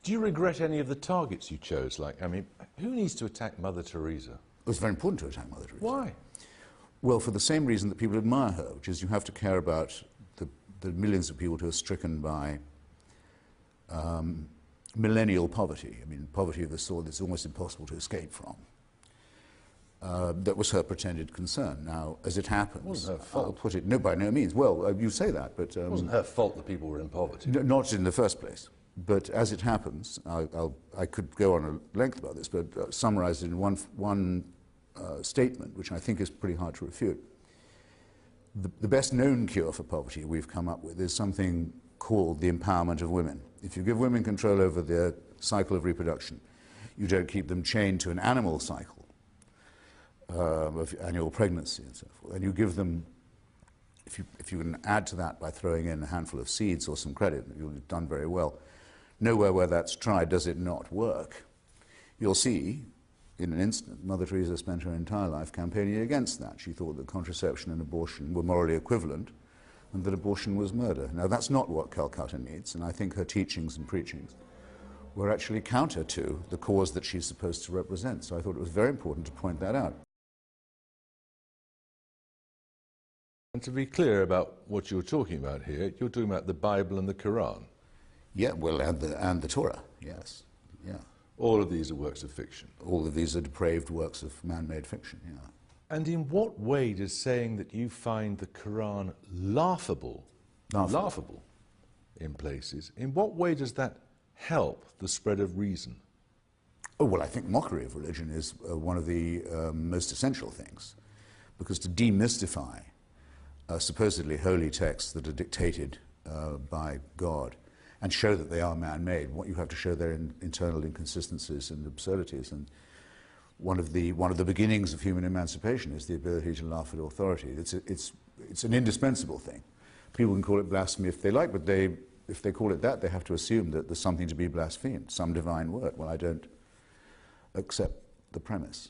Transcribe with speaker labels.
Speaker 1: Do you regret any of the targets you chose? Like, I mean, who needs to attack Mother Teresa?
Speaker 2: It was very important to attack Mother Teresa.
Speaker 1: Why?
Speaker 2: Well, for the same reason that people admire her, which is you have to care about the millions of people who are stricken by millennial poverty. I mean, poverty of the sort that's almost impossible to escape from. That was her pretended concern. Now, as it happens,
Speaker 1: it wasn't her fault.
Speaker 2: I'll put it, no, by no means. Well, you say that, but
Speaker 1: it wasn't her fault that people were in poverty.
Speaker 2: Not in the first place. But as it happens, I could go on a length about this, but summarize it in one statement, which I think is pretty hard to refute. The best known cure for poverty we've come up with is something called the empowerment of women. If you give women control over their cycle of reproduction, you don't keep them chained to an animal cycle of annual pregnancy and so forth, and you give them, if you can add to that by throwing in a handful of seeds or some credit, you'll have done very well. Nowhere where that's tried does it not work. You'll see, in an instant, Mother Teresa spent her entire life campaigning against that. She thought that contraception and abortion were morally equivalent and that abortion was murder. Now, that's not what Calcutta needs, and I think her teachings and preachings were actually counter to the cause that she's supposed to represent. So I thought it was very important to point that out.
Speaker 1: And to be clear about what you're talking about here, you're talking about the Bible and the Quran.
Speaker 2: Yeah, well, and the Torah, yes, yeah.
Speaker 1: All of these are works of fiction.
Speaker 2: All of these are depraved works of man-made fiction, yeah.
Speaker 1: And in what way does saying that you find the Quran laughable in places, in what way does that help the spread of reason?
Speaker 2: Oh, well, I think mockery of religion is one of the most essential things, because to demystify supposedly holy texts that are dictated by God and show that they are man-made, what you have to show their internal inconsistencies and absurdities. And one of the beginnings of human emancipation is the ability to laugh at authority. It's an indispensable thing. People can call it blasphemy if they like, but if they call it that, they have to assume that there's something to be blasphemed, some divine word. Well, I don't accept the premise.